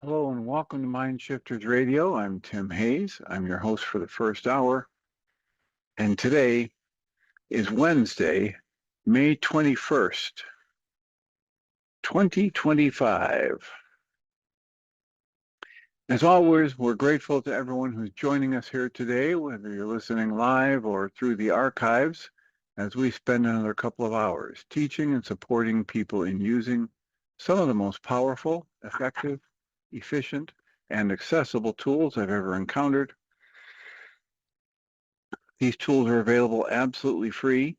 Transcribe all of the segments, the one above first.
Hello and welcome to Mind Shifters Radio. I'm Tim Hayes. I'm your host for the first hour. And today is Wednesday, May 21st, 2025. As always, we're grateful to everyone who's joining us here today, whether you're listening live or through the archives, as we spend another couple of hours teaching and supporting people in using some of the most powerful, effective, efficient, and accessible tools I've ever encountered. These tools are available absolutely free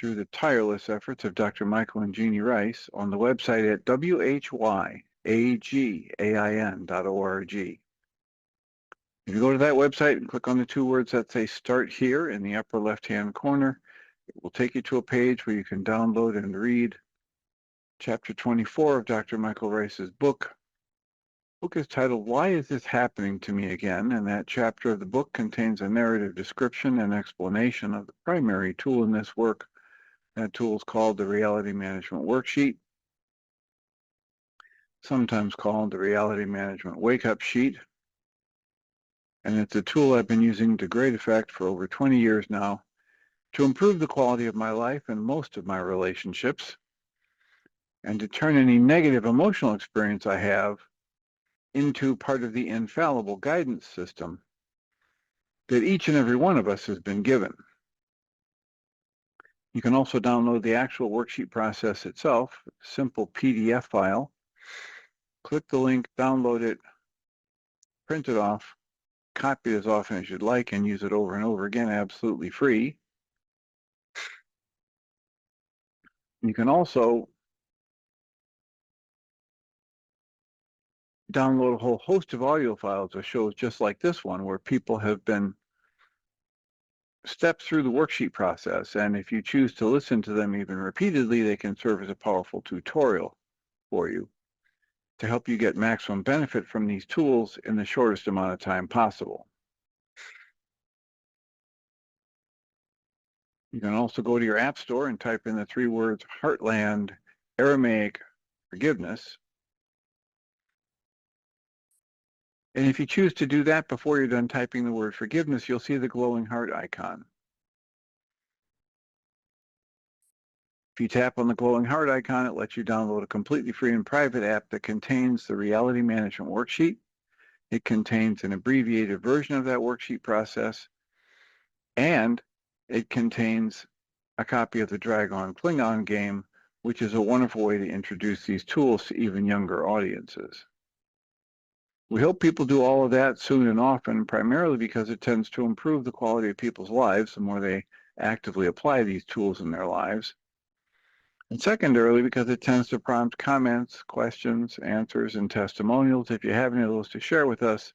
through the tireless efforts of Dr. Michael and Jeanie Ryce on the website at whyagain.org. If you go to that website and click on the two words that say Start Here in the upper left-hand corner, it will take you to a page where you can download and read Chapter 24 of Dr. Michael Ryce's book. The book is titled, Why Is This Happening to Me Again? And that chapter of the book contains a narrative description and explanation of the primary tool in this work. That tool is called the Reality Management Worksheet, sometimes called the Reality Management Wake-Up Sheet. And it's a tool I've been using to great effect for over 20 years now to improve the quality of my life and most of my relationships, and to turn any negative emotional experience I have into part of the infallible guidance system that each and every one of us has been given. You can also download the actual worksheet process itself, simple PDF file. Click the link, download it, print it off, copy it as often as you'd like, and use it over and over again, absolutely free. You can also download a whole host of audio files or shows just like this one, where people have been stepped through the worksheet process, and if you choose to listen to them even repeatedly, they can serve as a powerful tutorial for you to help you get maximum benefit from these tools in the shortest amount of time possible. You can also go to your app store and type in the three words HeartLand Aramaic Forgiveness. And if you choose to do that before you're done typing the word forgiveness, you'll see the glowing heart icon. If you tap on the glowing heart icon, it lets you download a completely free and private app that contains the Reality Management Worksheet. It contains an abbreviated version of that worksheet process, and it contains a copy of the Dragon Klingon game, which is a wonderful way to introduce these tools to even younger audiences. We hope people do all of that soon and often, primarily because it tends to improve the quality of people's lives the more they actively apply these tools in their lives. And secondarily, because it tends to prompt comments, questions, answers, and testimonials. If you have any of those to share with us,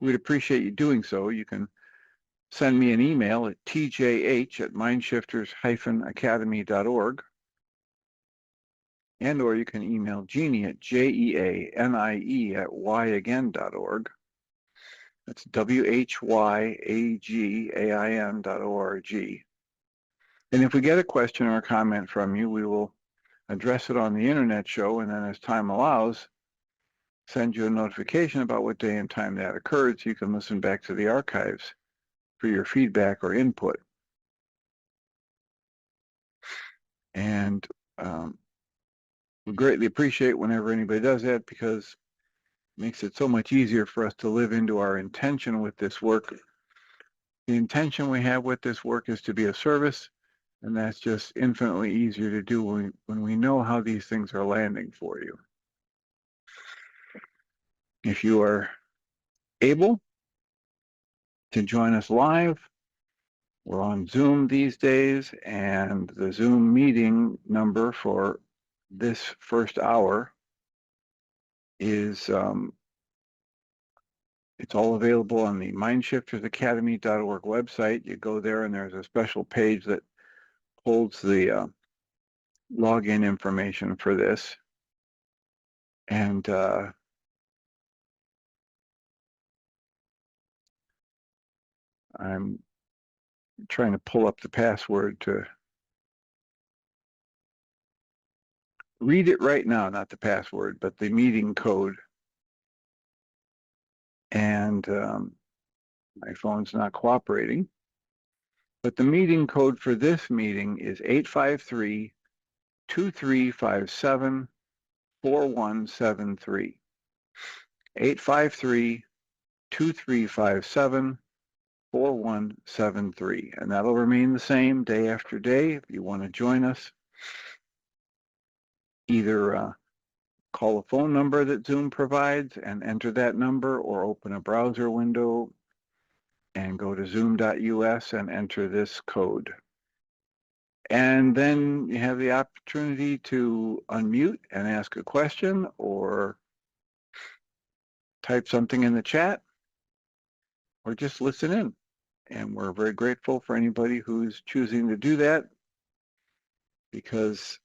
we'd appreciate you doing so. You can send me an email at tjh@mindshifters-academy.org. And or you can email Jeanie at jeanie@yagain.org. That's whyagain.org. And if we get a question or a comment from you, we will address it on the internet show, and then as time allows, send you a notification about what day and time that occurred so you can listen back to the archives for your feedback or input. And we greatly appreciate whenever anybody does that, because it makes it so much easier for us to live into our intention with this work. The intention we have with this work is to be of service, and that's just infinitely easier to do when we know how these things are landing for you. If you are able to join us live, we're on Zoom these days, and the Zoom meeting number for this first hour is it's all available on the mindshiftersacademy.org website. You go there and there's a special page that holds the login information for this. And I'm trying to pull up the password to read it right now, not the password, but the meeting code. And my phone's not cooperating. But the meeting code for this meeting is 853-2357-4173. 853-2357-4173. And that'll remain the same day after day. If you want to join us, either call a phone number that Zoom provides and enter that number, or open a browser window and go to zoom.us and enter this code. And then you have the opportunity to unmute and ask a question or type something in the chat or just listen in. And we're very grateful for anybody who's choosing to do that, because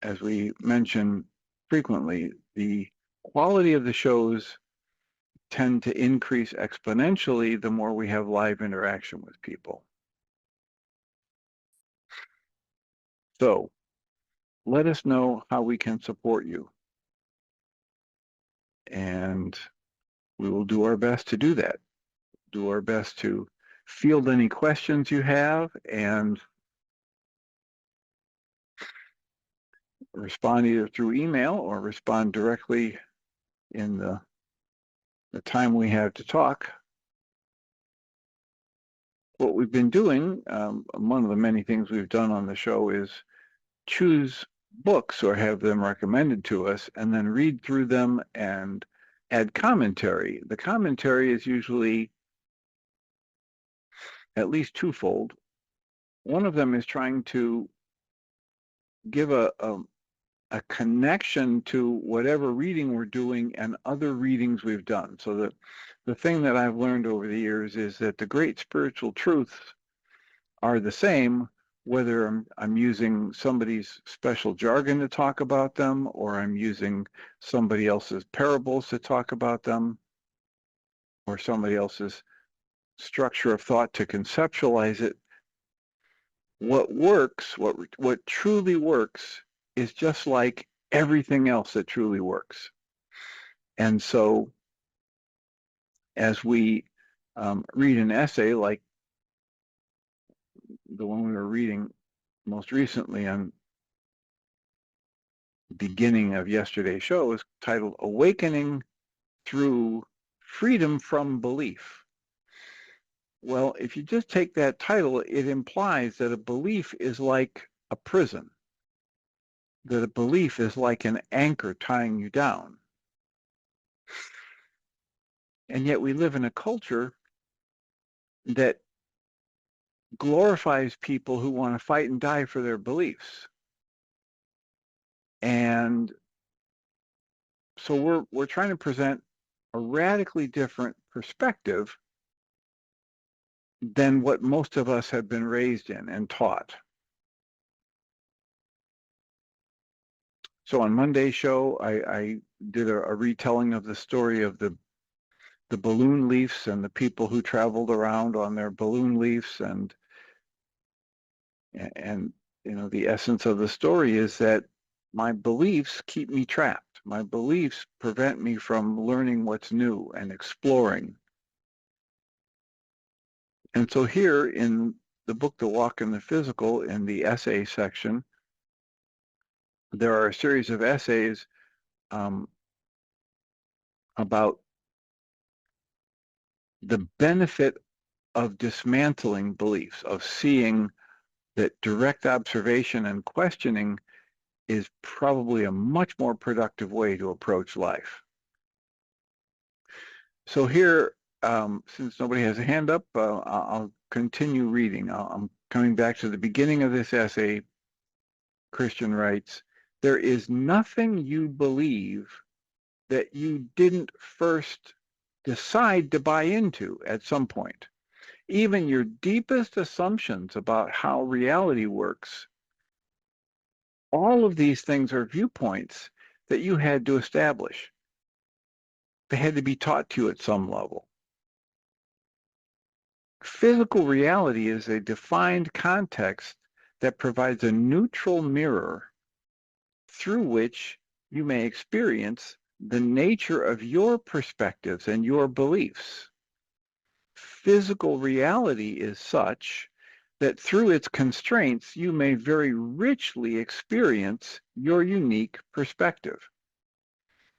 as we mention frequently, the quality of the shows tend to increase exponentially the more we have live interaction with people. So let us know how we can support you, and we will do our best to do that. Do our best to field any questions you have and respond either through email or respond directly in the time we have to talk. What we've been doing, one of the many things we've done on the show, is choose books or have them recommended to us and then read through them and add commentary. The commentary is usually at least twofold. One of them is trying to give a connection to whatever reading we're doing and other readings we've done. So the thing that I've learned over the years is that the great spiritual truths are the same, whether I'm using somebody's special jargon to talk about them, or I'm using somebody else's parables to talk about them, or somebody else's structure of thought to conceptualize it. What works, what truly works, is just like everything else that truly works. And so as we read an essay like the one we were reading most recently on the beginning of yesterday's show, is titled Awakening Through Freedom from Belief. Well, if you just take that title, it implies that a belief is like a prison, that a belief is like an anchor tying you down. And yet we live in a culture that glorifies people who want to fight and die for their beliefs. And so we're trying to present a radically different perspective than what most of us have been raised in and taught. So on Monday's show, I did a retelling of the story of the balloon leafs and the people who traveled around on their balloon leafs, and you know, the essence of the story is that my beliefs keep me trapped. My beliefs prevent me from learning what's new and exploring. And so here in the book, The Walk in the Physical, in the essay section, there are a series of essays about the benefit of dismantling beliefs, of seeing that direct observation and questioning is probably a much more productive way to approach life. So here, since nobody has a hand up, I'll continue reading. I'm coming back to the beginning of this essay. Christian writes, "There is nothing you believe that you didn't first decide to buy into at some point. Even your deepest assumptions about how reality works, all of these things are viewpoints that you had to establish. They had to be taught to you at some level. Physical reality is a defined context that provides a neutral mirror through which you may experience the nature of your perspectives and your beliefs. Physical reality is such that through its constraints, you may very richly experience your unique perspective.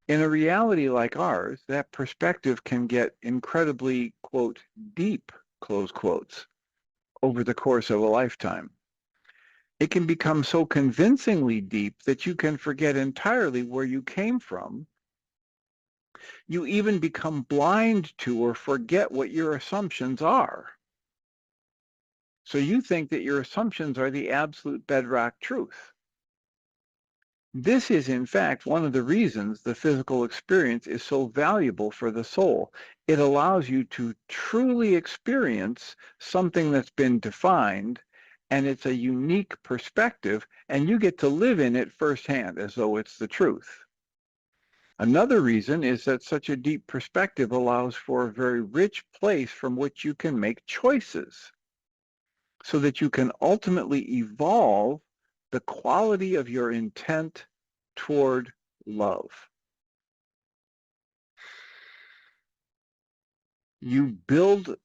In a reality like ours, that perspective can get incredibly, quote, deep, close quotes, over the course of a lifetime. It can become so convincingly deep that you can forget entirely where you came from. You even become blind to or forget what your assumptions are. So you think that your assumptions are the absolute bedrock truth. This is, in fact, one of the reasons the physical experience is so valuable for the soul. It allows you to truly experience something that's been defined, and it's a unique perspective, and you get to live in it firsthand as though it's the truth. Another reason is that such a deep perspective allows for a very rich place from which you can make choices, so that you can ultimately evolve the quality of your intent toward love. You build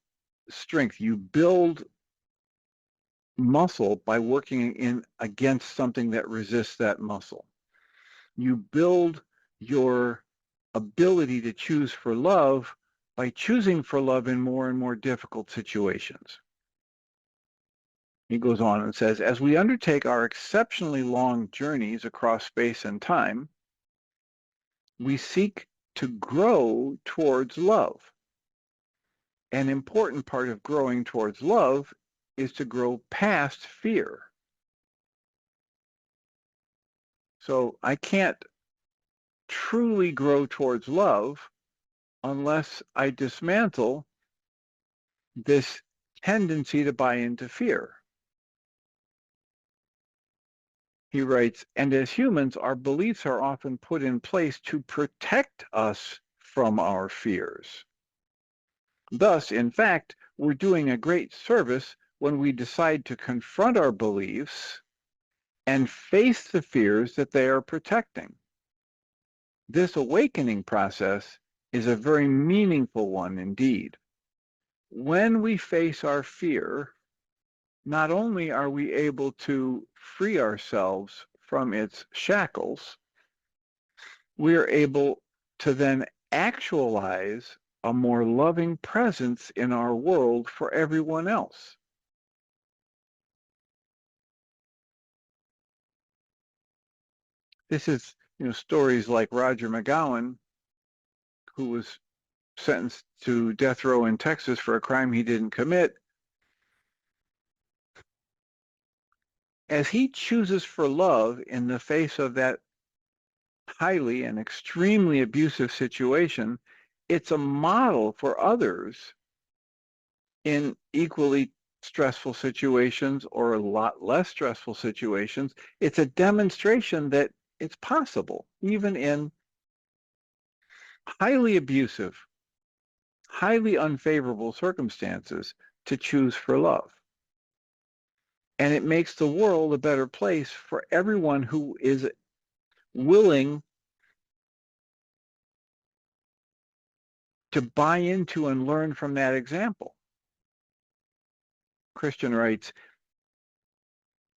strength, you build muscle by working in against something that resists that muscle. You build your ability to choose for love by choosing for love in more and more difficult situations. He goes on and says, as we undertake our exceptionally long journeys across space and time, we seek to grow towards love. An important part of growing towards love is to grow past fear. So I can't truly grow towards love unless I dismantle this tendency to buy into fear. He writes, and as humans, our beliefs are often put in place to protect us from our fears. Thus, in fact, we're doing a great service when we decide to confront our beliefs and face the fears that they are protecting. This awakening process is a very meaningful one indeed. When we face our fear, not only are we able to free ourselves from its shackles, we are able to then actualize a more loving presence in our world for everyone else. This is, stories like Roger McGowan, who was sentenced to death row in Texas for a crime he didn't commit. As he chooses for love in the face of that highly and extremely abusive situation, it's a model for others in equally stressful situations or a lot less stressful situations. It's a demonstration that it's possible, even in highly abusive, highly unfavorable circumstances, to choose for love. And it makes the world a better place for everyone who is willing to buy into and learn from that example. Christian writes,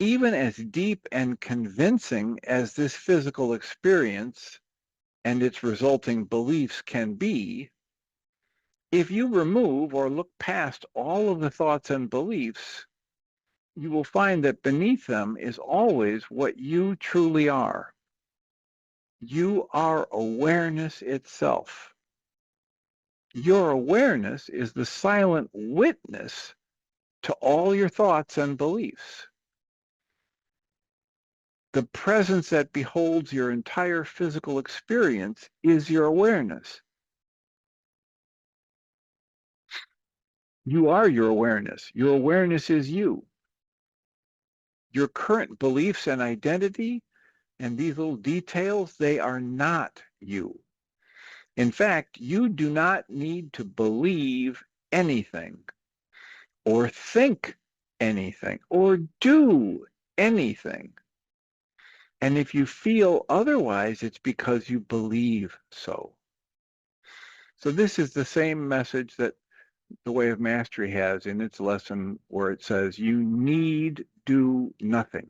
even as deep and convincing as this physical experience and its resulting beliefs can be, if you remove or look past all of the thoughts and beliefs, you will find that beneath them is always what you truly are. You are awareness itself. Your awareness is the silent witness to all your thoughts and beliefs. The presence that beholds your entire physical experience is your awareness. You are your awareness. Your awareness is you. Your current beliefs and identity and these little details, they are not you. In fact, you do not need to believe anything or think anything or do anything. And if you feel otherwise, it's because you believe so. So this is the same message that the Way of Mastery has in its lesson where it says, you need do nothing.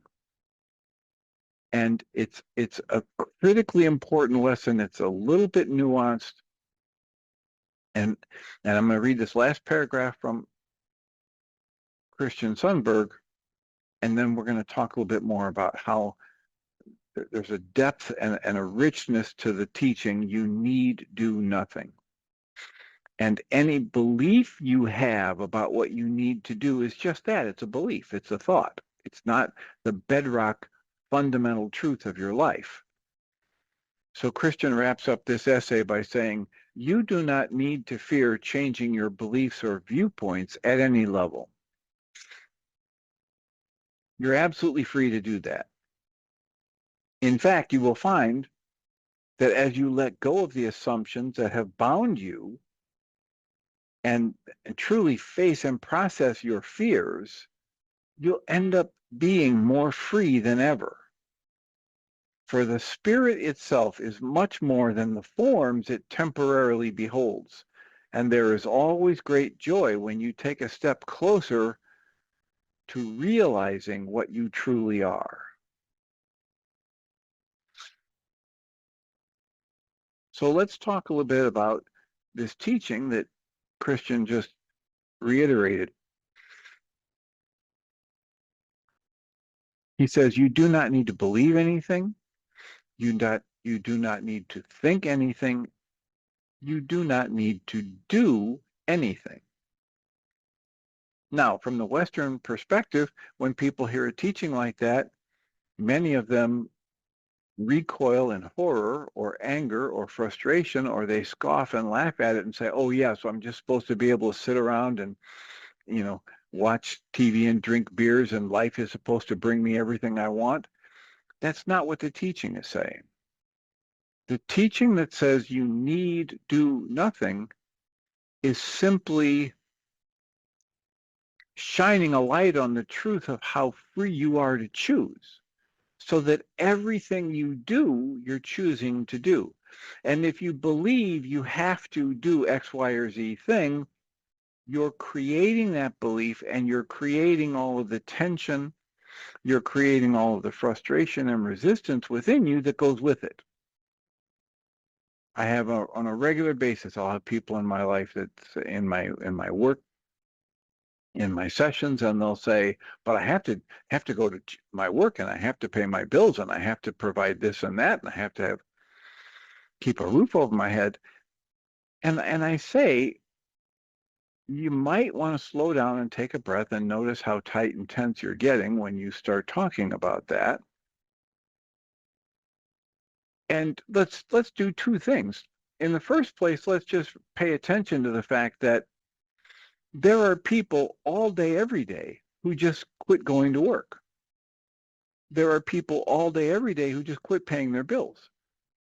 And it's a critically important lesson. It's a little bit nuanced. And I'm going to read this last paragraph from Christian Sundberg, and then we're going to talk a little bit more about how there's a depth and a richness to the teaching. You need do nothing. And any belief you have about what you need to do is just that. It's a belief. It's a thought. It's not the bedrock fundamental truth of your life. So Christian wraps up this essay by saying, you do not need to fear changing your beliefs or viewpoints at any level. You're absolutely free to do that. In fact, you will find that as you let go of the assumptions that have bound you and truly face and process your fears, you'll end up being more free than ever. For the spirit itself is much more than the forms it temporarily beholds. And there is always great joy when you take a step closer to realizing what you truly are. So let's talk a little bit about this teaching that Christian just reiterated. He says, you do not need to believe anything. You do not need to think anything. You do not need to do anything. Now, from the Western perspective, when people hear a teaching like that, many of them recoil in horror or anger or frustration, or they scoff and laugh at it and say, oh yeah, so I'm just supposed to be able to sit around and, watch TV and drink beers and life is supposed to bring me everything I want. That's not what the teaching is saying. The teaching that says you need do nothing is simply shining a light on the truth of how free you are to choose, so that everything you do, you're choosing to do. And if you believe you have to do X, Y, or Z thing, you're creating that belief and you're creating all of the tension, you're creating all of the frustration and resistance within you that goes with it. I have on a regular basis, I'll have people in my life that's in my work, in my sessions, and they'll say, but I have to go to my work and I have to pay my bills and I have to provide this and that and I have to keep a roof over my head. And I say, you might want to slow down and take a breath and notice how tight and tense you're getting when you start talking about that. And let's do two things. In the first place, let's just pay attention to the fact that there are people all day, every day who just quit going to work. There are people all day, every day who just quit paying their bills.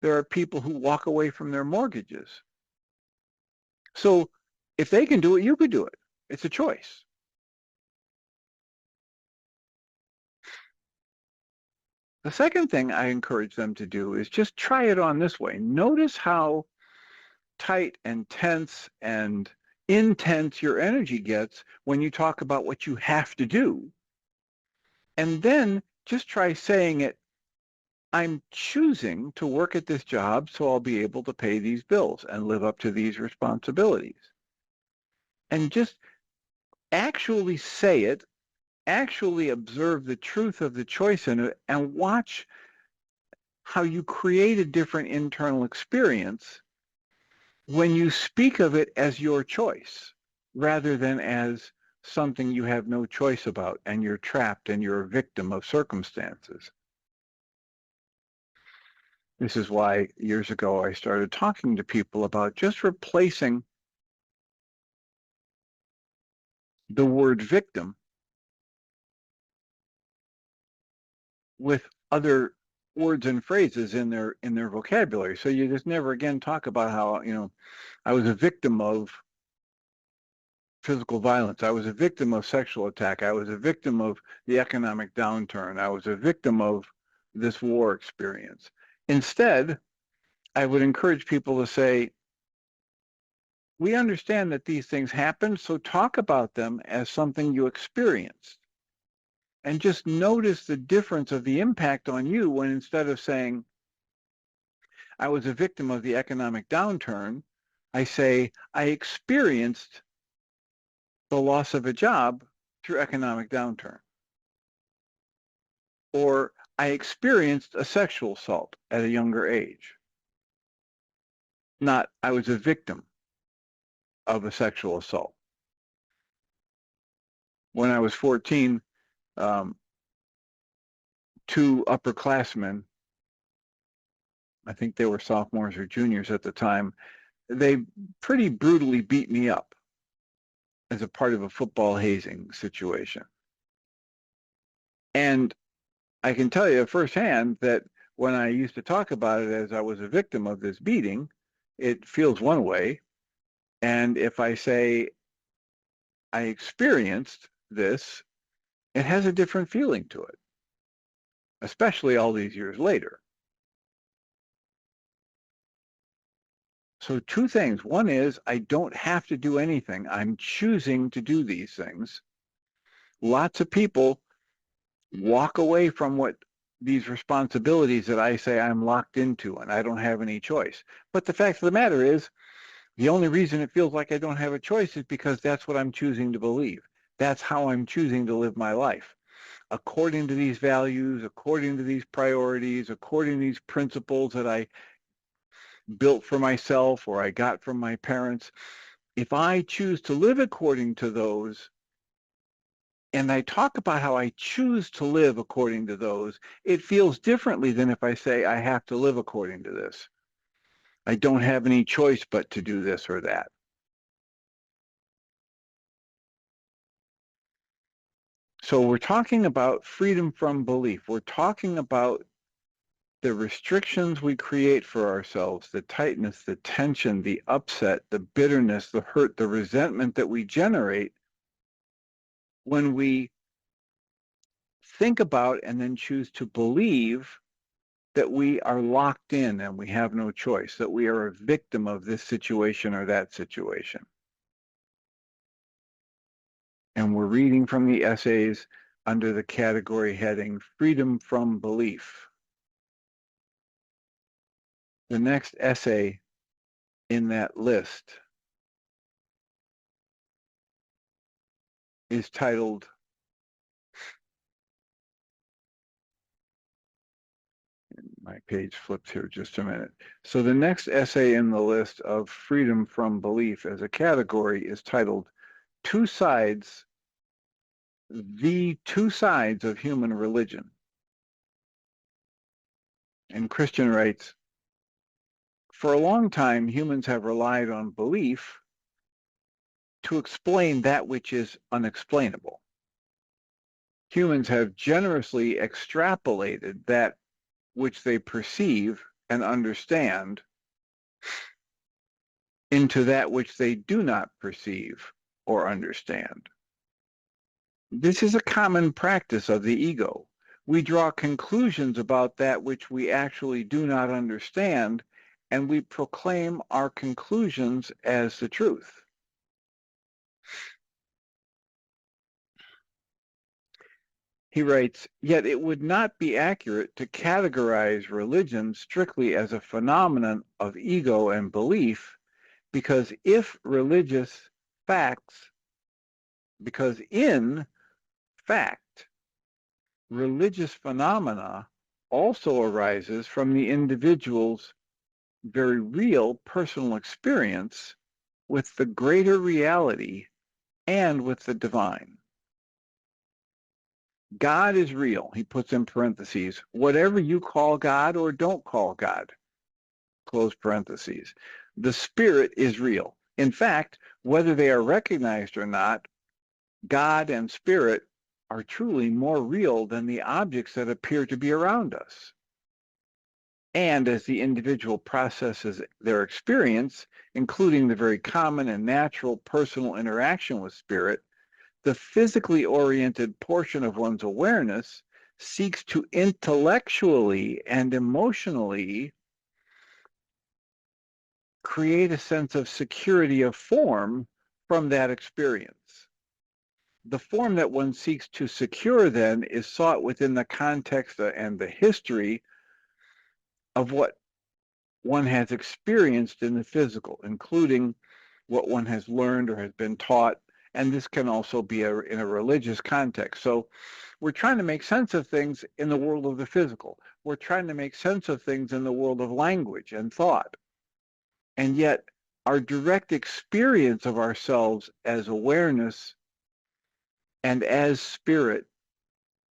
There are people who walk away from their mortgages. So if they can do it, you could do it. It's a choice. The second thing I encourage them to do is just try it on this way. Notice how tight and tense and intense your energy gets when you talk about what you have to do. And then just try saying it, I'm choosing to work at this job so I'll be able to pay these bills and live up to these responsibilities. And just actually say it, actually observe the truth of the choice in it, and watch how you create a different internal experience when you speak of it as your choice rather than as something you have no choice about and you're trapped and you're a victim of circumstances. This is why years ago I started talking to people about just replacing the word victim with other words and phrases in their vocabulary. So you just never again talk about how, I was a victim of physical violence. I was a victim of sexual attack. I was a victim of the economic downturn. I was a victim of this war experience. Instead, I would encourage people to say, we understand that these things happen, so talk about them as something you experienced. And just notice the difference of the impact on you when instead of saying, I was a victim of the economic downturn, I say, I experienced the loss of a job through economic downturn. Or I experienced a sexual assault at a younger age. Not, I was a victim of a sexual assault. When I was 14, two upperclassmen, I think they were sophomores or juniors at the time, they pretty brutally beat me up as a part of a football hazing situation. And I can tell you firsthand that when I used to talk about it as I was a victim of this beating, it feels one way. And if I say I experienced this, it has a different feeling to it, especially all these years later. So two things. One is I don't have to do anything. I'm choosing to do these things. Lots of people walk away from what these responsibilities that I say I'm locked into and I don't have any choice. But the fact of the matter is, the only reason it feels like I don't have a choice is because that's what I'm choosing to believe. That's how I'm choosing to live my life. According to these values, according to these priorities, according to these principles that I built for myself or I got from my parents, if I choose to live according to those, and I talk about how I choose to live according to those, it feels differently than if I say I have to live according to this. I don't have any choice but to do this or that. So we're talking about freedom from belief. We're talking about the restrictions we create for ourselves, the tightness, the tension, the upset, the bitterness, the hurt, the resentment that we generate when we think about and then choose to believe that we are locked in and we have no choice, that we are a victim of this situation or that situation. And we're reading from the essays under the category heading, Freedom from Belief. The next essay in that list is titled, my page flips here just a minute. So the next essay in the list of freedom from belief as a category is titled, The Two Sides of Human Religion. And Christian writes, for a long time, humans have relied on belief to explain that which is unexplainable. Humans have generously extrapolated that which they perceive and understand into that which they do not perceive or understand. This is a common practice of the ego. We draw conclusions about that which we actually do not understand, and we proclaim our conclusions as the truth. He writes, yet it would not be accurate to categorize religion strictly as a phenomenon of ego and belief, because in fact, religious phenomena also arises from the individual's very real personal experience with the greater reality and with the divine. God is real, he puts in parentheses, whatever you call God or don't call God, close parentheses. The spirit is real. In fact, whether they are recognized or not, God and spirit are truly more real than the objects that appear to be around us. And as the individual processes their experience, including the very common and natural personal interaction with spirit, the physically oriented portion of one's awareness seeks to intellectually and emotionally create a sense of security of form from that experience. The form that one seeks to secure then is sought within the context and the history of what one has experienced in the physical, including what one has learned or has been taught, and this can also be in a religious context. So we're trying to make sense of things in the world of the physical. We're trying to make sense of things in the world of language and thought. And yet our direct experience of ourselves as awareness and as spirit,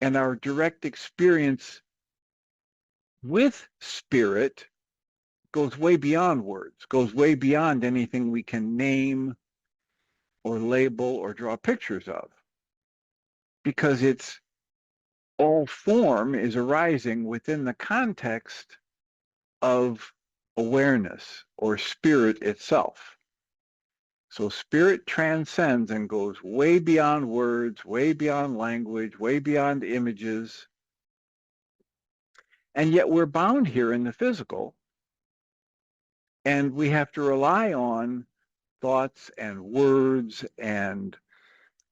and our direct experience with spirit goes way beyond words, goes way beyond anything we can name or label or draw pictures of, because it's all form is arising within the context of awareness or spirit itself. So spirit transcends and goes way beyond words, way beyond language, way beyond images. And yet we're bound here in the physical, and we have to rely on thoughts and words and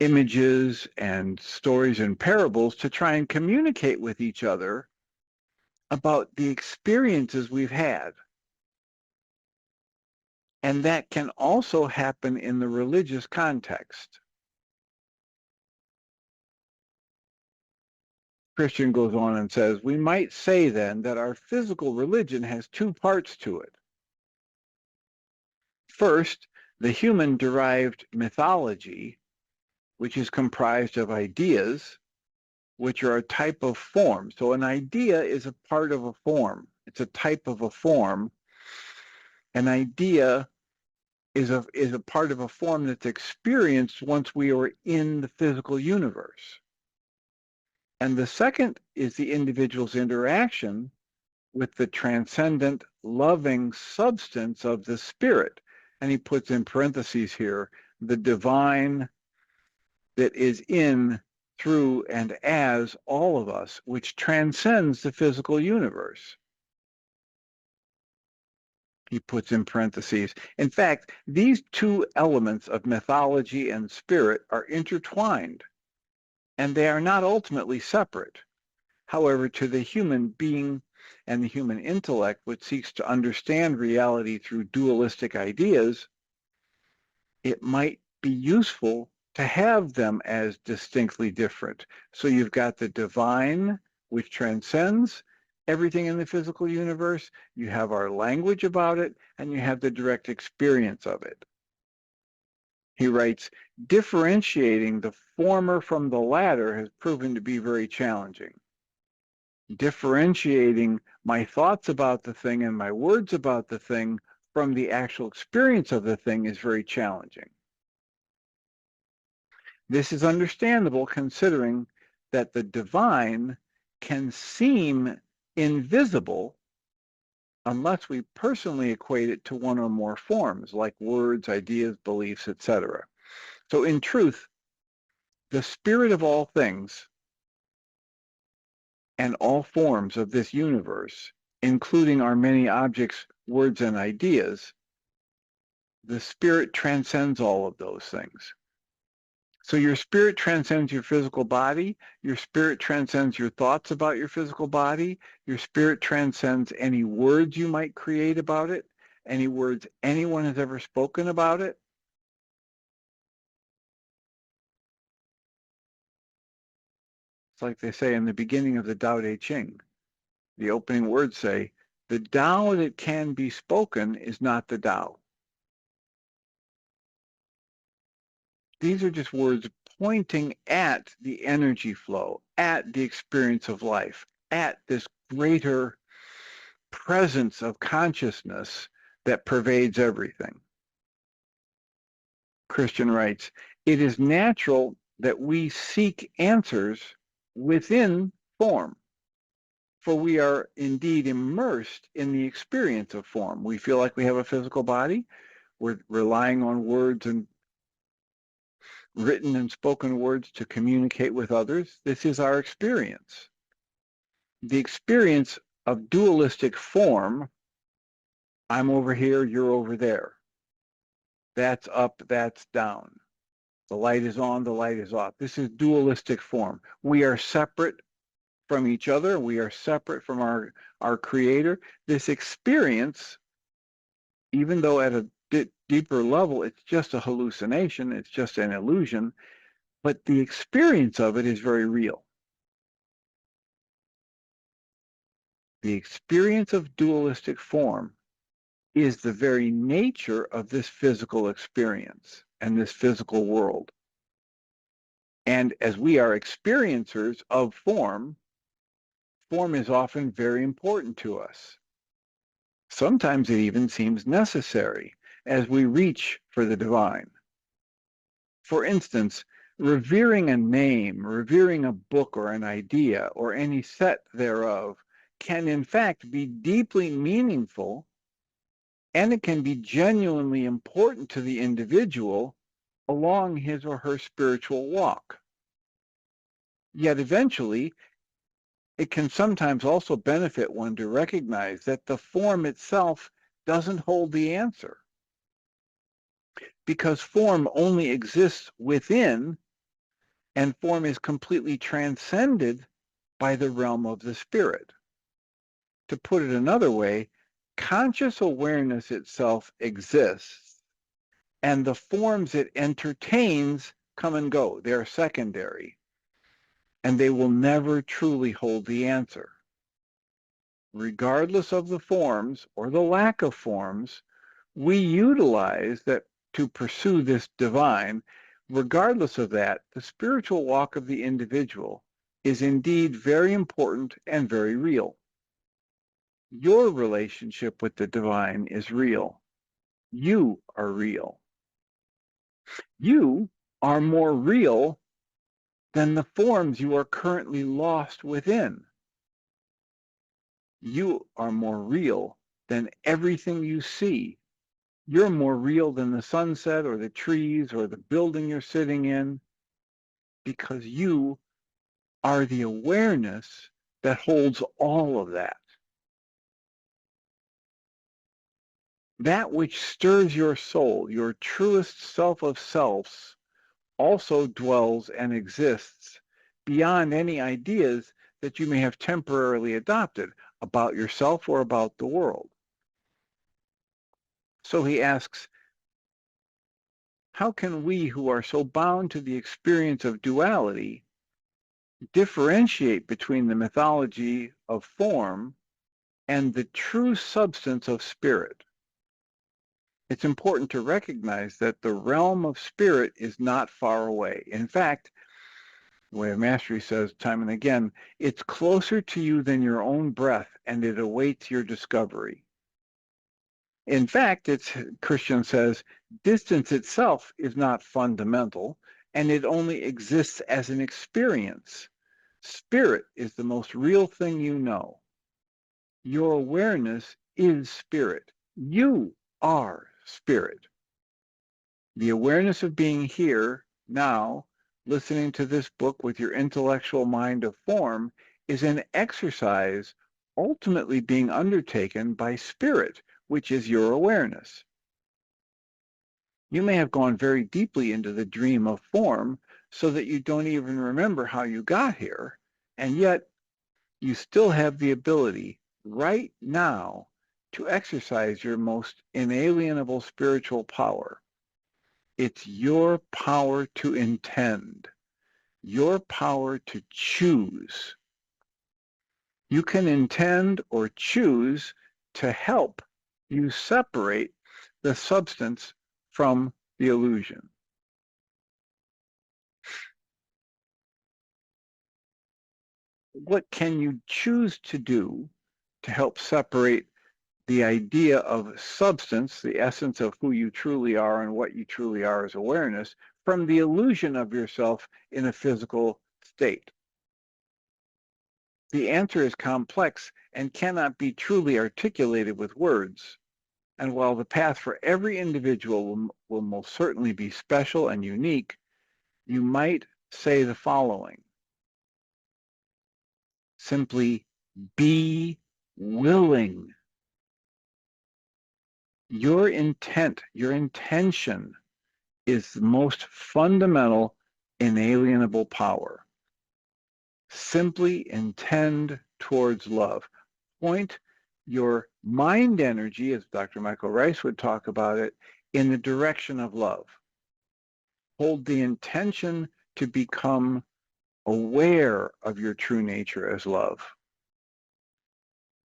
images and stories and parables to try and communicate with each other about the experiences we've had. And that can also happen in the religious context. Christian goes on and says, we might say then that our physical religion has two parts to it. First, the human-derived mythology, which is comprised of ideas, which are a type of form. So an idea is a part of a form. It's a type of a form. An idea is a part of a form that's experienced once we are in the physical universe. And the second is the individual's interaction with the transcendent, loving substance of the spirit. And he puts in parentheses here, the divine that is in, through, and as all of us, which transcends the physical universe. He puts in parentheses. In fact, these two elements of mythology and spirit are intertwined, and they are not ultimately separate. However, to the human being and the human intellect, which seeks to understand reality through dualistic ideas, it might be useful to have them as distinctly different. So you've got the divine, which transcends everything in the physical universe. You have our language about it, and you have the direct experience of it. He writes, differentiating the former from the latter has proven to be very challenging. Differentiating my thoughts about the thing and my words about the thing from the actual experience of the thing is very challenging. This is understandable considering that the divine can seem invisible unless we personally equate it to one or more forms, like words, ideas, beliefs, etc. So in truth, the spirit of all things and all forms of this universe, including our many objects, words, and ideas, the spirit transcends all of those things. So your spirit transcends your physical body. Your spirit transcends your thoughts about your physical body. Your spirit transcends any words you might create about it, any words anyone has ever spoken about it. It's like they say in the beginning of the Tao Te Ching. The opening words say, the Tao that can be spoken is not the Tao. These are just words pointing at the energy flow, at the experience of life, at this greater presence of consciousness that pervades everything. Christian writes, it is natural that we seek answers within form, for we are indeed immersed in the experience of form. We feel like we have a physical body. We're relying on words and written and spoken words to communicate with others. This is our experience. The experience of dualistic form, I'm over here, you're over there. That's up, that's down. The light is on, the light is off. This is dualistic form. We are separate from each other. We are separate from our creator. This experience, even though at a deeper level, it's just a hallucination, it's just an illusion, but the experience of it is very real. The experience of dualistic form is the very nature of this physical experience and this physical world. And as we are experiencers of form, form is often very important to us. Sometimes it even seems necessary as we reach for the divine. For instance, revering a name, revering a book or an idea or any set thereof can in fact be deeply meaningful, and it can be genuinely important to the individual along his or her spiritual walk. Yet eventually, it can sometimes also benefit one to recognize that the form itself doesn't hold the answer, because form only exists within, and form is completely transcended by the realm of the spirit. To put it another way, conscious awareness itself exists, and the forms it entertains come and go. They're secondary, and they will never truly hold the answer. Regardless of the forms or the lack of forms, we utilize that to pursue this divine. Regardless of that, the spiritual walk of the individual is indeed very important and very real. Your relationship with the divine is real. You are real. You are more real than the forms you are currently lost within. You are more real than everything you see. You're more real than the sunset or the trees or the building you're sitting in, because you are the awareness that holds all of that. That which stirs your soul, your truest self of selves, also dwells and exists beyond any ideas that you may have temporarily adopted about yourself or about the world. So he asks, how can we who are so bound to the experience of duality differentiate between the mythology of form and the true substance of spirit? It's important to recognize that the realm of spirit is not far away. In fact, the Way of Mastery says time and again, it's closer to you than your own breath, and it awaits your discovery. In fact, Christian says, distance itself is not fundamental, and it only exists as an experience. Spirit is the most real thing you know. Your awareness is spirit. You are spirit. The awareness of being here, now, listening to this book with your intellectual mind of form, is an exercise ultimately being undertaken by spirit, which is your awareness. You may have gone very deeply into the dream of form so that you don't even remember how you got here, and yet you still have the ability right now to exercise your most inalienable spiritual power. It's your power to intend, your power to choose. You can intend or choose to help you separate the substance from the illusion. What can you choose to do to help separate the idea of substance, the essence of who you truly are and what you truly are as awareness, from the illusion of yourself in a physical state? The answer is complex and cannot be truly articulated with words. And while the path for every individual will most certainly be special and unique, you might say the following: simply, Be willing. Your intent, your intention is the most fundamental, inalienable power. Simply intend towards love. Point your mind energy, as Dr. Michael Ryce would talk about it, in the direction of love. Hold the intention to become aware of your true nature as love.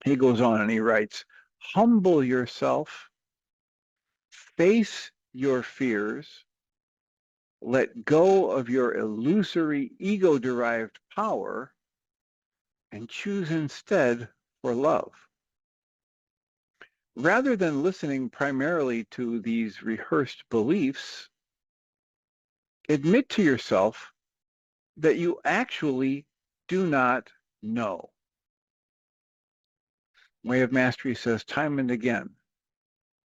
He goes on and he writes, humble yourself, face your fears, let go of your illusory ego-derived power, and choose instead for love. Rather than listening primarily to these rehearsed beliefs, admit to yourself that you actually do not know. Way of Mastery says time and again,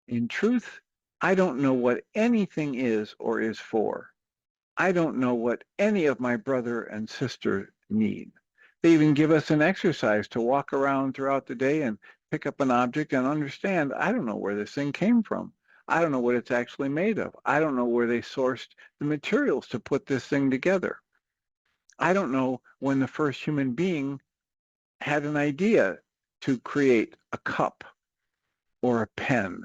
in truth, I don't know what anything is or is for. I don't know what any of my brother and sister need. They even give us an exercise to walk around throughout the day and pick up an object and understand, I don't know where this thing came from. I don't know what it's actually made of. I don't know where they sourced the materials to put this thing together. I don't know when the first human being had an idea to create a cup or a pen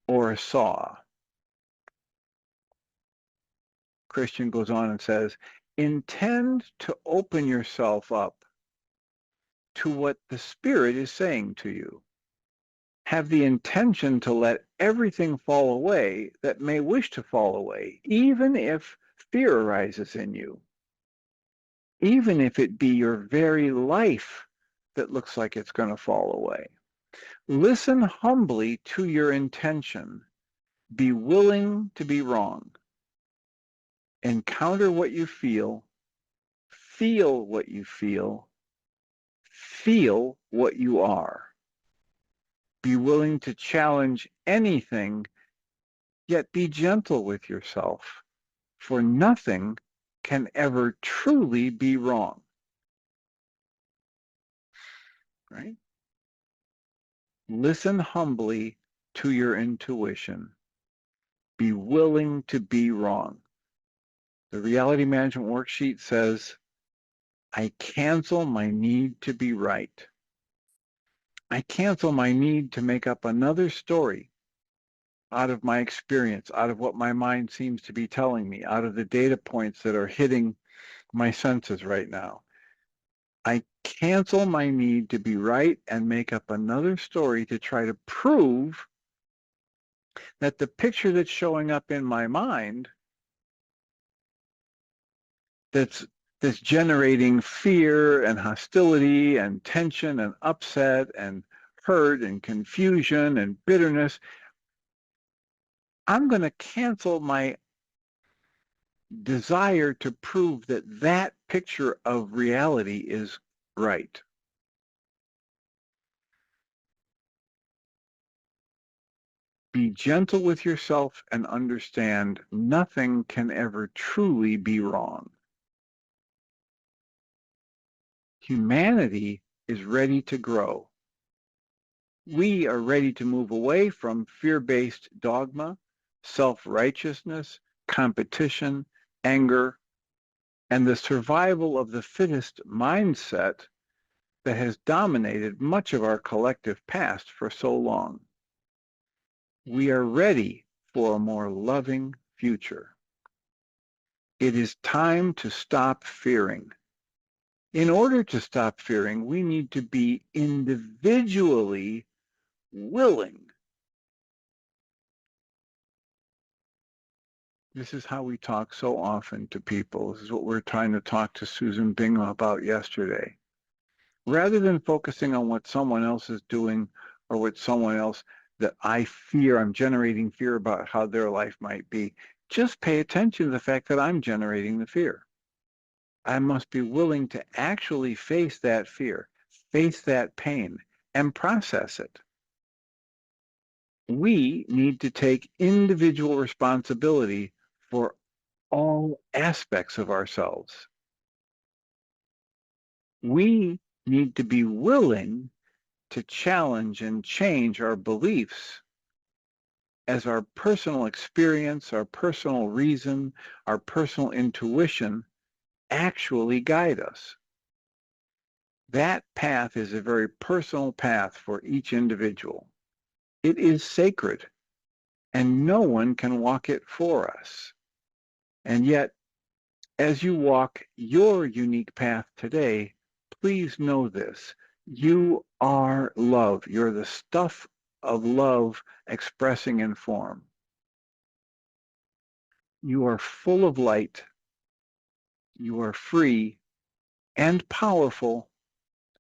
or a saw. Christian goes on and says, intend to open yourself up to what the Spirit is saying to you. Have the intention to let everything fall away that may wish to fall away, even if fear arises in you, even if it be your very life that looks like it's going to fall away. Listen humbly to your intention. Be willing to be wrong. Encounter what you feel what you feel what you are. Be willing to challenge anything, yet be gentle with yourself, for nothing can ever truly be wrong. Right? Listen humbly to your intuition. Be willing to be wrong. The Reality Management Worksheet says, I cancel my need to be right. I cancel my need to make up another story out of my experience, out of what my mind seems to be telling me, out of the data points that are hitting my senses right now. I cancel my need to be right and make up another story to try to prove that the picture that's showing up in my mind that's generating fear and hostility and tension and upset and hurt and confusion and bitterness, I'm going to cancel my desire to prove that that picture of reality is right. Be gentle with yourself and understand nothing can ever truly be wrong. Humanity is ready to grow. We are ready to move away from fear-based dogma, self-righteousness, competition, anger, and the survival of the fittest mindset that has dominated much of our collective past for so long. We are ready for a more loving future. It is time to stop fearing. In order to stop fearing, we need to be individually willing. This is how we talk so often to people. This is what we're trying to talk to Susan Bingham about yesterday. Rather than focusing on what someone else is doing or what someone else that I fear, I'm generating fear about how their life might be, just pay attention to the fact that I'm generating the fear. I must be willing to actually face that fear, face that pain, and process it. We need to take individual responsibility for all aspects of ourselves. We need to be willing to challenge and change our beliefs as our personal experience, our personal reason, our personal intuition actually guide us. That path is a very personal path for each individual. It is sacred, and no one can walk it for us. And yet, as you walk your unique path today, please know this. You are love. You're the stuff of love expressing in form. You are full of light. You are free and powerful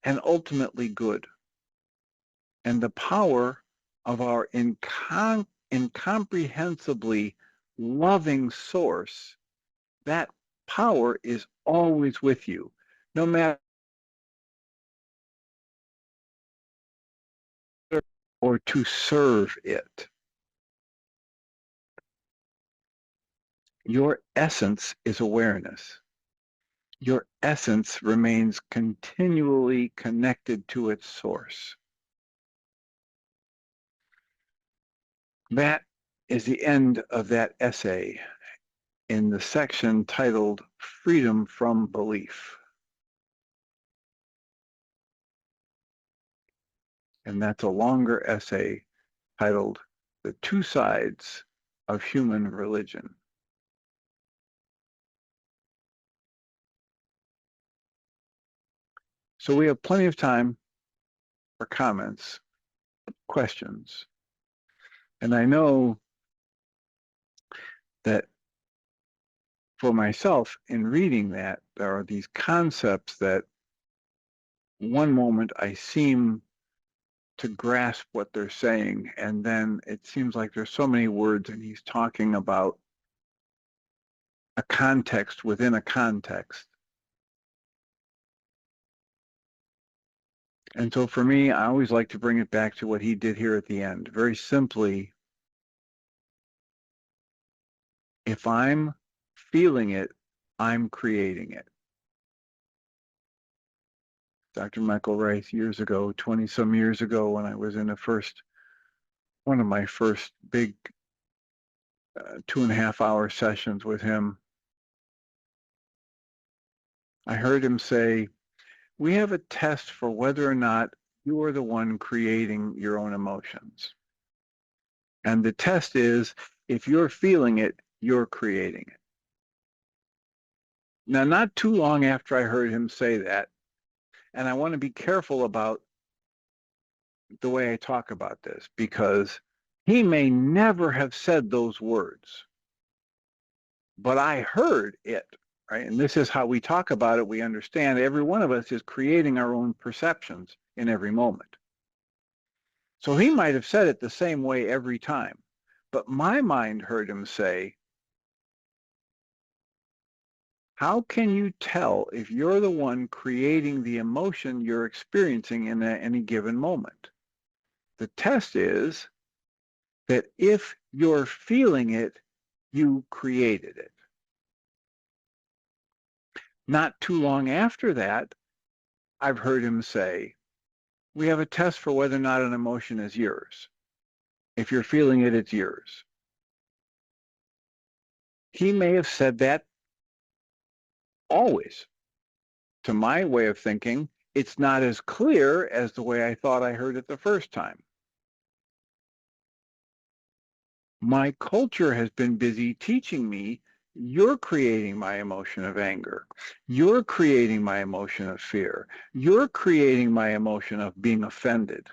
and ultimately good. And the power of our incomprehensibly loving source, that power is always with you, no matter or to serve it. Your essence is awareness. Your essence remains continually connected to its source. That is the end of that essay in the section titled Freedom from Belief. And that's a longer essay titled The Two Sides of Human Religion. So we have plenty of time for comments, questions. And I know that for myself, in reading that, there are these concepts that one moment I seem to grasp what they're saying, and then it seems like there's so many words and he's talking about a context within a context. And so for me, I always like to bring it back to what he did here at the end. Very simply, if I'm feeling it, I'm creating it. Dr. Michael Ryce years ago, 20 some years ago, when I was in one of my first big 2.5 hour sessions with him, I heard him say, we have a test for whether or not you are the one creating your own emotions. And the test is, if you're feeling it, you're creating it. Now, not too long after I heard him say that, and I want to be careful about the way I talk about this, because he may never have said those words, but I heard it, right? And this is how we talk about it. We understand every one of us is creating our own perceptions in every moment. So he might have said it the same way every time, but my mind heard him say, how can you tell if you're the one creating the emotion you're experiencing in any given moment? The test is that if you're feeling it, you created it. Not too long after that, I've heard him say, we have a test for whether or not an emotion is yours. If you're feeling it, it's yours. He may have said that always. To my way of thinking, it's not as clear as the way I thought I heard it the first time. My culture has been busy teaching me, you're creating my emotion of anger. You're creating my emotion of fear. You're creating my emotion of being offended.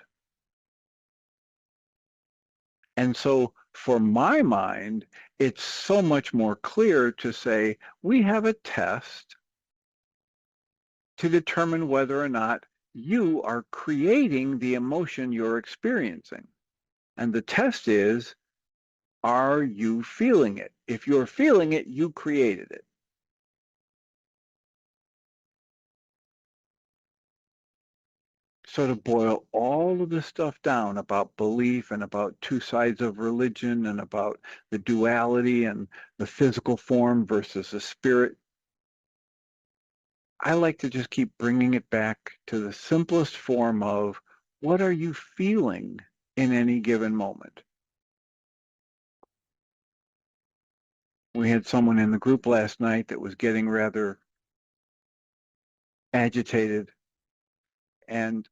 And so for my mind, it's so much more clear to say, we have a test to determine whether or not you are creating the emotion you're experiencing. And the test is, are you feeling it? If you're feeling it, you created it. So to boil all of this stuff down about belief and about two sides of religion and about the duality and the physical form versus the spirit, I like to just keep bringing it back to the simplest form of what are you feeling in any given moment? We had someone in the group last night that was getting rather agitated, and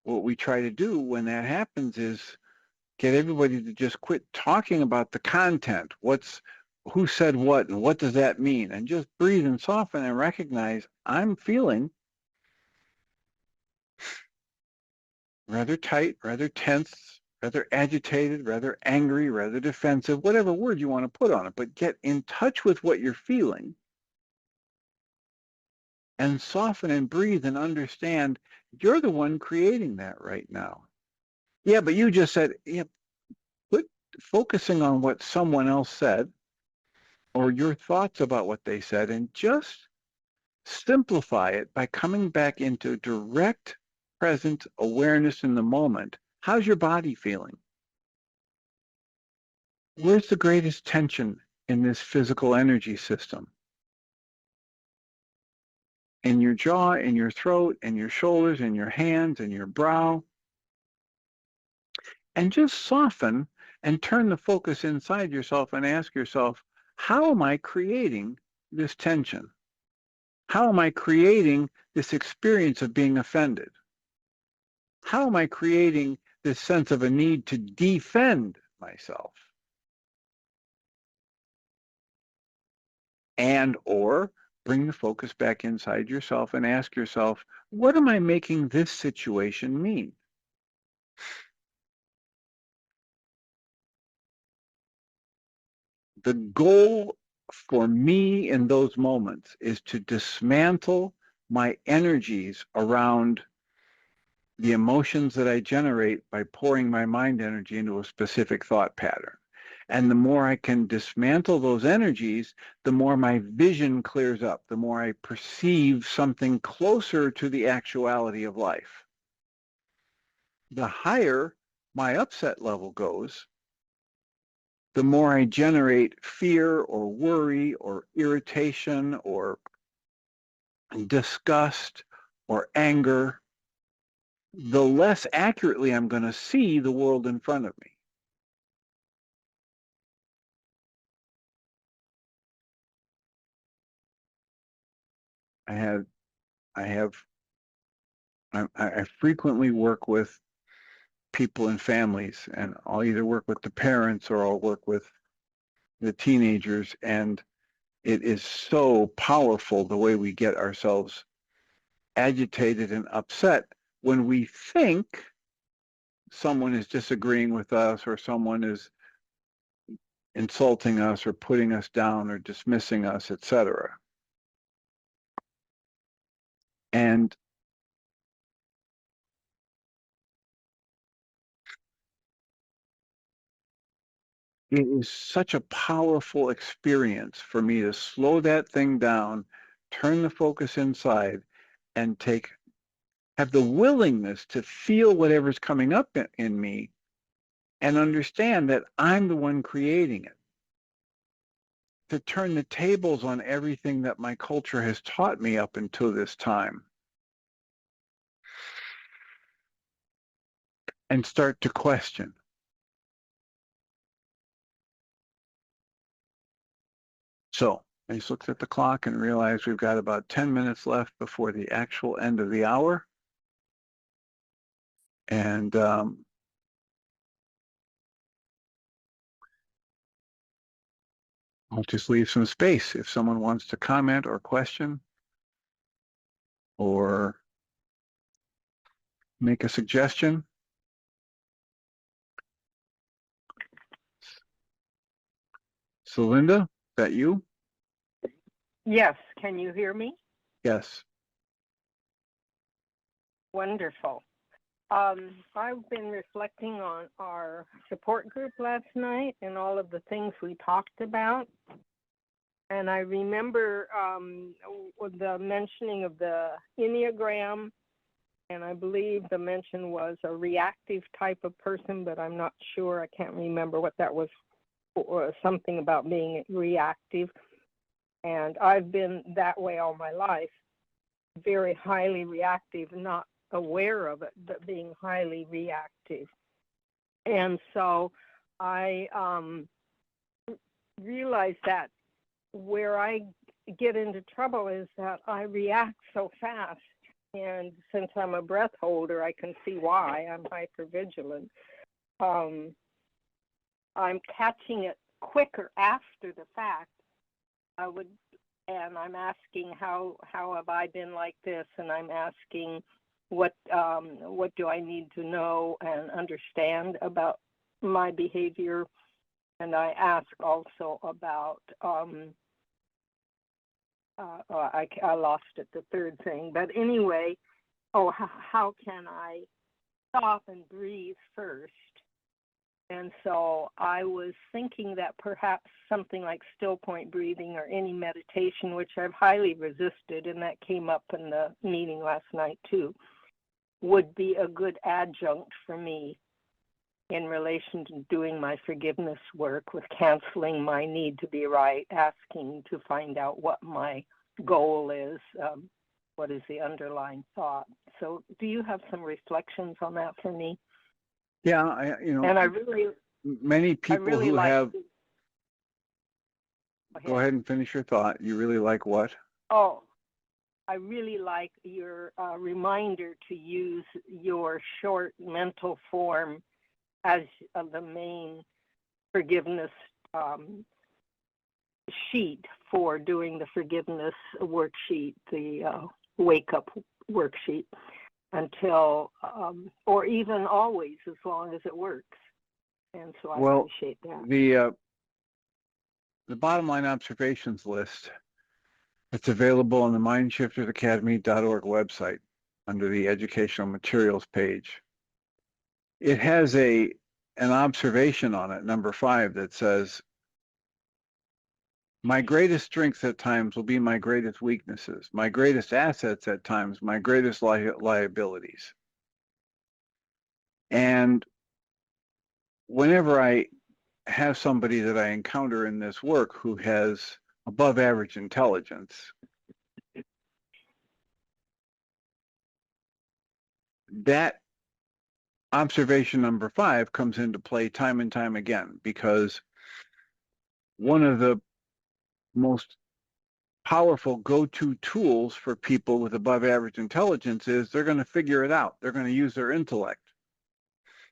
what we try to do when that happens is get everybody to just quit talking about the content. Who said what and what does that mean? And just breathe and soften and recognize I'm feeling rather tight, rather tense, rather agitated, rather angry, rather defensive, whatever word you want to put on it, but get in touch with what you're feeling and soften and breathe and understand you're the one creating that right now. Yeah, but you just said, yeah, quit focusing on what someone else said or your thoughts about what they said and just simplify it by coming back into direct present awareness in the moment. How's your body feeling? Where's the greatest tension in this physical energy system? In your jaw, in your throat, in your shoulders, in your hands, in your brow. And just soften and turn the focus inside yourself and ask yourself, how am I creating this tension? How am I creating this experience of being offended? How am I creating this sense of a need to defend myself? And or bring the focus back inside yourself and ask yourself, what am I making this situation mean? The goal for me in those moments is to dismantle my energies around the emotions that I generate by pouring my mind energy into a specific thought pattern. And the more I can dismantle those energies, the more my vision clears up, the more I perceive something closer to the actuality of life. The higher my upset level goes, the more I generate fear or worry or irritation or disgust or anger, the less accurately I'm going to see the world in front of me. I have, I frequently work with people and families, and I'll either work with the parents or I'll work with the teenagers, and it is so powerful the way we get ourselves agitated and upset when we think someone is disagreeing with us or someone is insulting us or putting us down or dismissing us, etc. And it is such a powerful experience for me to slow that thing down, turn the focus inside, and have the willingness to feel whatever's coming up in me and understand that I'm the one creating it. To turn the tables on everything that my culture has taught me up until this time and start to question. So I just looked at the clock and realized we've got about 10 minutes left before the actual end of the hour. And I'll just leave some space if someone wants to comment or question or make a suggestion. So Linda, is that you? Yes. Can you hear me? Yes. Wonderful. I've been reflecting on our support group last night and all of the things we talked about. And I remember the mentioning of the Enneagram, and I believe the mention was a reactive type of person, but I'm not sure. I can't remember what that was, or something about being reactive. And I've been that way all my life, very highly reactive, not aware of it, but being highly reactive. And so I realized that where I get into trouble is that I react so fast. And since I'm a breath holder, I can see why. I'm hypervigilant. I'm catching it quicker after the fact. And I'm asking how have I been like this, and I'm asking what do I need to know and understand about my behavior, and I ask also about I lost it, the third thing, but anyway, how can I stop and breathe first? And so I was thinking that perhaps something like still point breathing or any meditation, which I've highly resisted, and that came up in the meeting last night too, would be a good adjunct for me in relation to doing my forgiveness work, with canceling my need to be right, asking to find out what my goal is, what is the underlying thought. So do you have some reflections on that for me? Yeah, and I really, many people really who like have, go ahead and finish your thought. You really like what? Oh, I really like your reminder to use your short mental form as the main forgiveness sheet for doing the forgiveness worksheet, the wake-up worksheet, until, or even always, as long as it works. And so I appreciate that. The bottom line observations list, it's available on the mindshiftersacademy.org website under the educational materials page. It has an observation on it, number 5, that says, my greatest strengths at times will be my greatest weaknesses. My greatest assets at times, my greatest liabilities. And whenever I have somebody that I encounter in this work who has above average intelligence, that observation number 5 comes into play time and time again, because one of the most powerful go-to tools for people with above average intelligence is they're going to figure it out. They're going to use their intellect.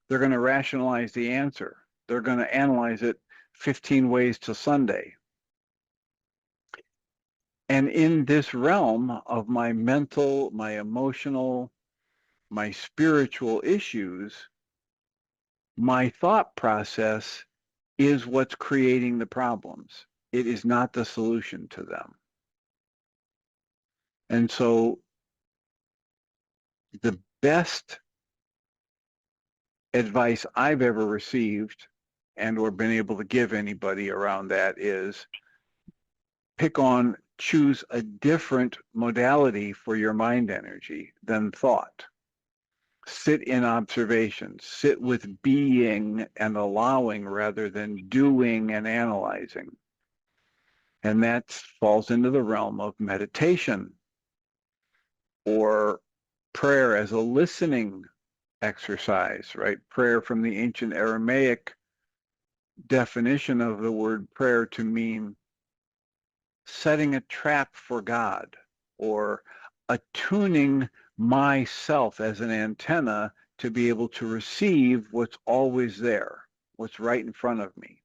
They're going to rationalize the answer. They're going to analyze it 15 ways to Sunday. And in this realm of my mental, my emotional, my spiritual issues, my thought process is what's creating the problems. It is not the solution to them. And so the best advice I've ever received and or been able to give anybody around that is choose a different modality for your mind energy than thought. Sit in observation, sit with being and allowing rather than doing and analyzing. And that falls into the realm of meditation or prayer as a listening exercise, right? Prayer from the ancient Aramaic definition of the word prayer to mean setting a trap for God, or attuning myself as an antenna to be able to receive what's always there, what's right in front of me.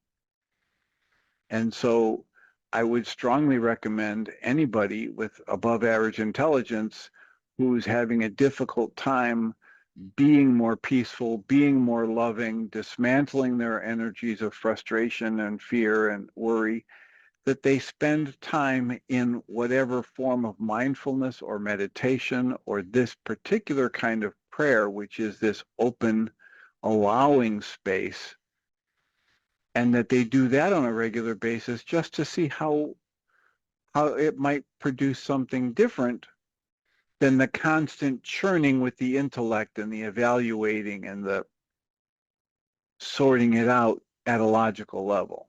And so I would strongly recommend anybody with above average intelligence who's having a difficult time being more peaceful, being more loving, dismantling their energies of frustration and fear and worry, that they spend time in whatever form of mindfulness or meditation or this particular kind of prayer, which is this open, allowing space, and that they do that on a regular basis just to see how it might produce something different than the constant churning with the intellect and the evaluating and the sorting it out at a logical level.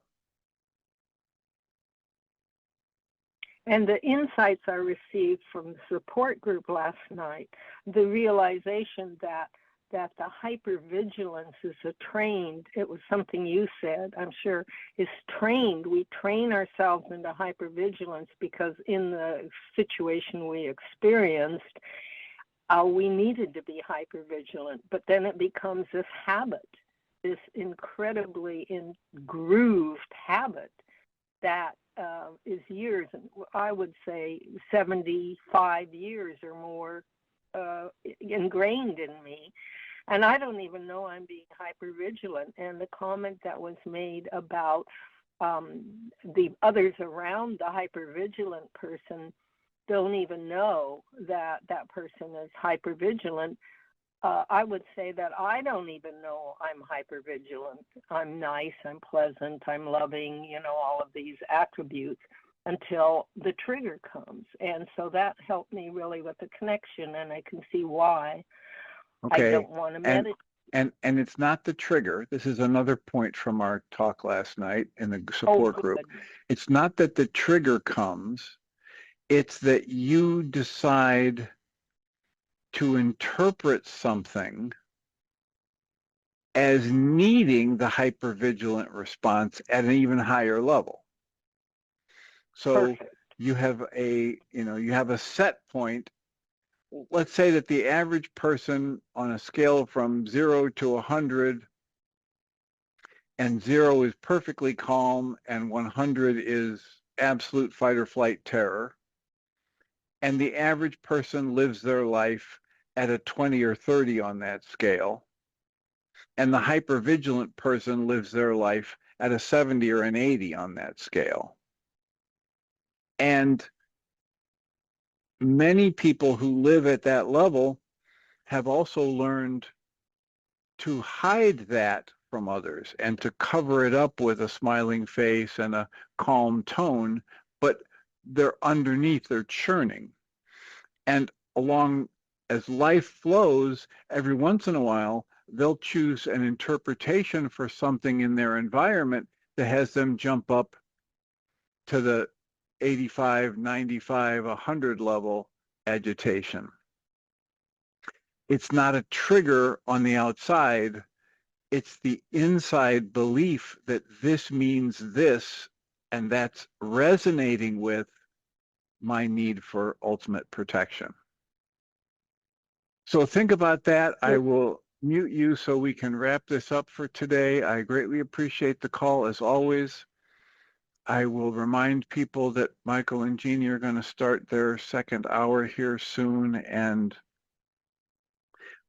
And the insights I received from the support group last night, the realization that the hypervigilance is it was something you said, I'm sure, is trained. We train ourselves into hypervigilance because in the situation we experienced, we needed to be hypervigilant, but then it becomes this habit, this incredibly grooved habit that is years, I would say 75 years or more ingrained in me. And I don't even know I'm being hypervigilant. And the comment that was made about the others around the hypervigilant person don't even know that that person is hypervigilant. I would say that I don't even know I'm hypervigilant. I'm nice, I'm pleasant, I'm loving, all of these attributes until the trigger comes. And so that helped me really with the connection, and I can see why I don't want to meditate. And it's not the trigger. This is another point from our talk last night in the support group. It's not that the trigger comes. It's that you decide to interpret something as needing the hypervigilant response at an even higher level. So Perfect. You have a set point. Let's say that the average person on a scale from 0 to 100, and 0 is perfectly calm and 100 is absolute fight or flight terror, and the average person lives their life at a 20 or 30 on that scale, and the hypervigilant person lives their life at a 70 or an 80 on that scale. And many people who live at that level have also learned to hide that from others and to cover it up with a smiling face and a calm tone, but they're underneath, they're churning. And as life flows, every once in a while, they'll choose an interpretation for something in their environment that has them jump up to the 85, 95, 100 level agitation. It's not a trigger on the outside. It's the inside belief that this means this, and that's resonating with my need for ultimate protection. So think about that. I will mute you so we can wrap this up for today. I greatly appreciate the call as always. I will remind people that Michael and Jeanie are going to start their second hour here soon, and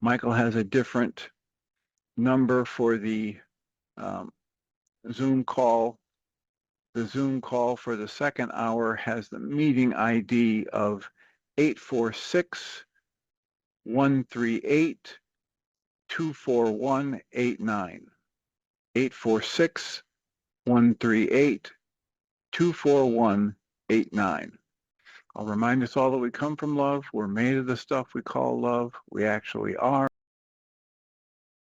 Michael has a different number for the Zoom call. The Zoom call for the second hour has the meeting ID of 846-138-24189. 846-138-24189. I'll remind us all that we come from love. We're made of the stuff we call love. We actually are.